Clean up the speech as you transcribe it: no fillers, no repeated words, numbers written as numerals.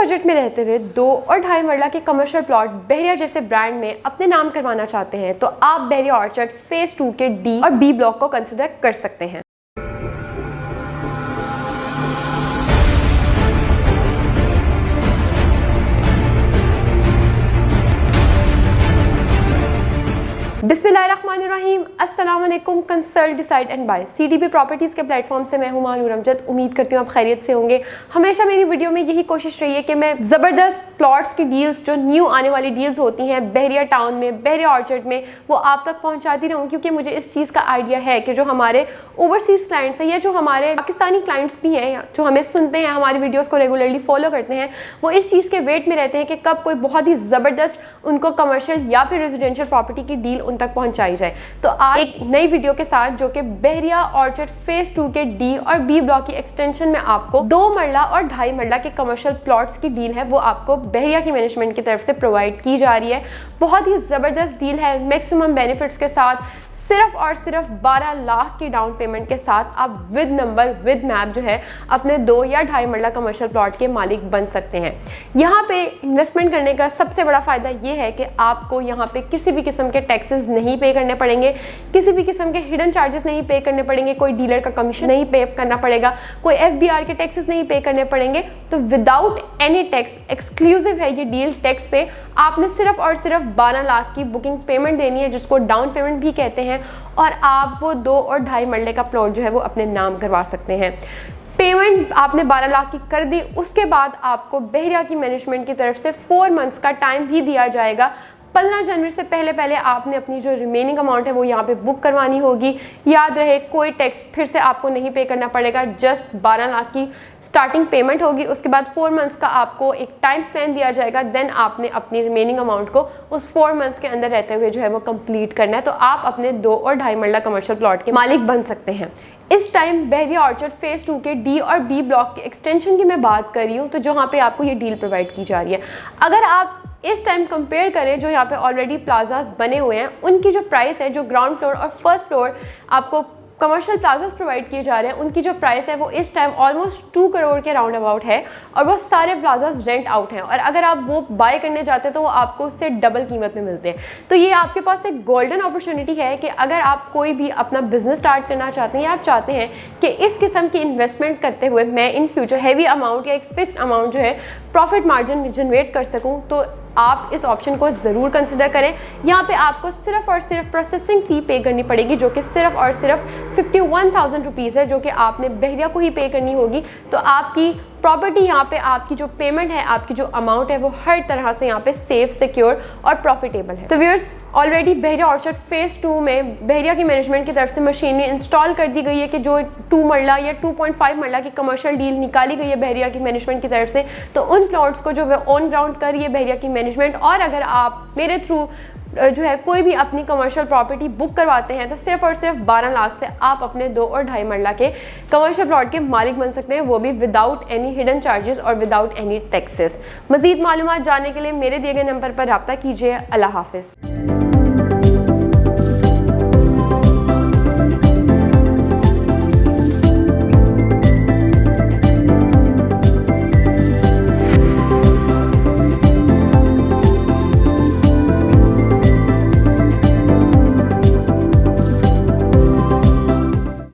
Budget में रहते हुए 2 और 2.5 मरला के कमर्शियल प्लॉट बहरिया जैसे ब्रांड में अपने नाम करवाना चाहते हैं तो आप बहरिया ऑर्चर्ड फेज 2 के डी और बी ब्लॉक को कंसिडर कर सकते हैं। बिस्मिल्लाहिर्रहमानिर्रहीम, अस्सलाम वालेकुम। Consult decide and buy CDB properties के प्लेटफॉर्म से मैं हूं मानूर अमजद। उम्मीद करती हूँ आप खैरियत से होंगे। हमेशा मेरी वीडियो में यही कोशिश रही है कि मैं ज़बरदस्त प्लॉट्स की डील्स जो न्यू आने वाली डील्स होती हैं बहरिया टाउन में, बहरिया ऑर्चर्ड में, वो आप तक पहुँचाती रहूँ, क्योंकि मुझे इस चीज़ का आइडिया है कि जो हमारे ओवरसीज़ क्लाइंट्स हैं या जो हमारे पाकिस्तानी क्लाइंट्स भी हैं जो हमें सुनते हैं, हमारी वीडियोज़ को रेगुलरली फॉलो करते हैं, वो इस चीज़ के वेट में रहते हैं कि कब कोई बहुत ही ज़बरदस्त उनको कमर्शियल या फिर रेजिडेंशियल प्रॉपर्टी की डील उन तक पहुंचाई जाए। तो आज एक नई वीडियो के साथ जो कि बहरिया ऑर्चर्ड फेज 2 के डी और बी ब्लॉक की एक्सटेंशन में आपको 2 मरला और 2.5 मरला के कमर्शियल प्लॉट्स की डील है, वो आपको बहरिया की मैनेजमेंट की तरफ से प्रोवाइड की जा रही है। बहुत ही ज़बरदस्त डील है, मैक्सिमम बेनिफिट्स के साथ, सिर्फ और सिर्फ 12 लाख की डाउन पेमेंट के साथ आप विद नंबर विद मैप जो है अपने 2 या 2.5 मरला कमर्शियल प्लॉट के मालिक बन सकते हैं। यहाँ पे इन्वेस्टमेंट करने का सबसे बड़ा फ़ायदा ये है कि आपको यहाँ पे किसी भी किस्म के टैक्सेस नहीं पे करने पड़ेंगे, किसी भी किस्म के हिडन चार्जेस नहीं पे करने पड़ेंगे, कोई डीलर का कमीशन नहीं पे करना पड़ेगा, कोई FBR के टैक्सेस नहीं पे करने पड़ेंगे। तो विदाउट एनी टैक्स, एक्सक्लूसिव है ये डील टैक्स से। आपने सिर्फ और सिर्फ 12 लाख की बुकिंग पेमेंट देनी है, जिसको डाउन पेमेंट भी कहते हैं, और आप वो 2 और 2.5 मरले का प्लॉट जो है वो अपने नाम करवा सकते हैं। पेमेंट आपने 12 लाख की कर दी, उसके बाद आपको बहरिया की मैनेजमेंट की तरफ से 4 मंथ्स का टाइम भी दिया जाएगा। 15 जनवरी से पहले आपने अपनी जो रिमेनिंग अमाउंट है वो यहाँ पे बुक करवानी होगी। याद रहे, कोई टैक्स फिर से आपको नहीं पे करना पड़ेगा, जस्ट 12 लाख की स्टार्टिंग पेमेंट होगी। उसके बाद 4 मंथ्स का आपको एक टाइम स्पेन दिया जाएगा, देन आपने अपनी रिमेनिंग अमाउंट को उस 4 मंथ्स के अंदर रहते हुए जो है वो कंप्लीट करना है। तो आप अपने 2 और 2.5 मरला कमर्शियल प्लॉट के मालिक बन सकते हैं। इस टाइम बहरिया ऑर्चर्ड फेज 2 के डी और बी ब्लॉक के एक्सटेंशन की मैं बात कर रही हूँ, तो जहाँ पे आपको ये डील प्रोवाइड की जा रही है। अगर आप इस टाइम कंपेयर करें जो यहाँ पे ऑलरेडी प्लाजास बने हुए हैं, उनकी जो प्राइस है, जो ग्राउंड फ्लोर और फर्स्ट फ्लोर आपको कमर्शियल प्लाजास प्रोवाइड किए जा रहे हैं, उनकी जो प्राइस है वो इस टाइम ऑलमोस्ट 2 करोड़ के राउंड अबाउट है, और वो सारे प्लाजास रेंट आउट हैं। और अगर आप वो बाय करने जाते हैं तो वो आपको उससे डबल कीमत में मिलते हैं। तो ये आपके पास एक गोल्डन अपॉर्चुनिटी है कि अगर आप कोई भी अपना बिजनेस स्टार्ट करना चाहते हैं या आप चाहते हैं कि इस किस्म की इन्वेस्टमेंट करते हुए मैं इन फ्यूचर हैवी अमाउंट या एक फिक्स्ड अमाउंट जो है प्रॉफिट मार्जिन जनरेट कर सकूँ, तो आप इस ऑप्शन को ज़रूर कंसिडर करें। यहाँ पे आपको सिर्फ और सिर्फ प्रोसेसिंग फ़ी पे करनी पड़ेगी, जो कि सिर्फ और सिर्फ 51,000 रुपीज़ है, जो कि आपने बहरिया को ही पे करनी होगी। तो आपकी प्रॉपर्टी यहाँ पे, आपकी जो पेमेंट है, आपकी जो अमाउंट है, वो हर तरह से यहाँ पे सेफ, सिक्योर और प्रॉफिटेबल है। तो व्यूअर्स, ऑलरेडी बहरिया ऑर्चर्ड फेज 2 में बहरिया की मैनेजमेंट की तरफ से मशीनरी इंस्टॉल कर दी गई है कि जो 2 मरला या 2.5 मरला की कमर्शियल डील निकाली गई है बहरिया की मैनेजमेंट की तरफ से, तो उन प्लॉट्स को जो है ऑन ग्राउंड कर रही है बहरिया की मैनेजमेंट। और अगर आप मेरे थ्रू जो है कोई भी अपनी कमर्शियल प्रॉपर्टी बुक करवाते हैं तो सिर्फ और सिर्फ 12 लाख से आप अपने 2 और 2.5 मरला के कमर्शियल प्लॉट के मालिक बन सकते हैं, वो भी विदाउट एनी हिडन चार्जेस और विदाउट एनी टैक्सेस। मजीद मालूमात जानने के लिए मेरे दिए गए नंबर पर रब्ता कीजिए। अल्लाह हाफिज़।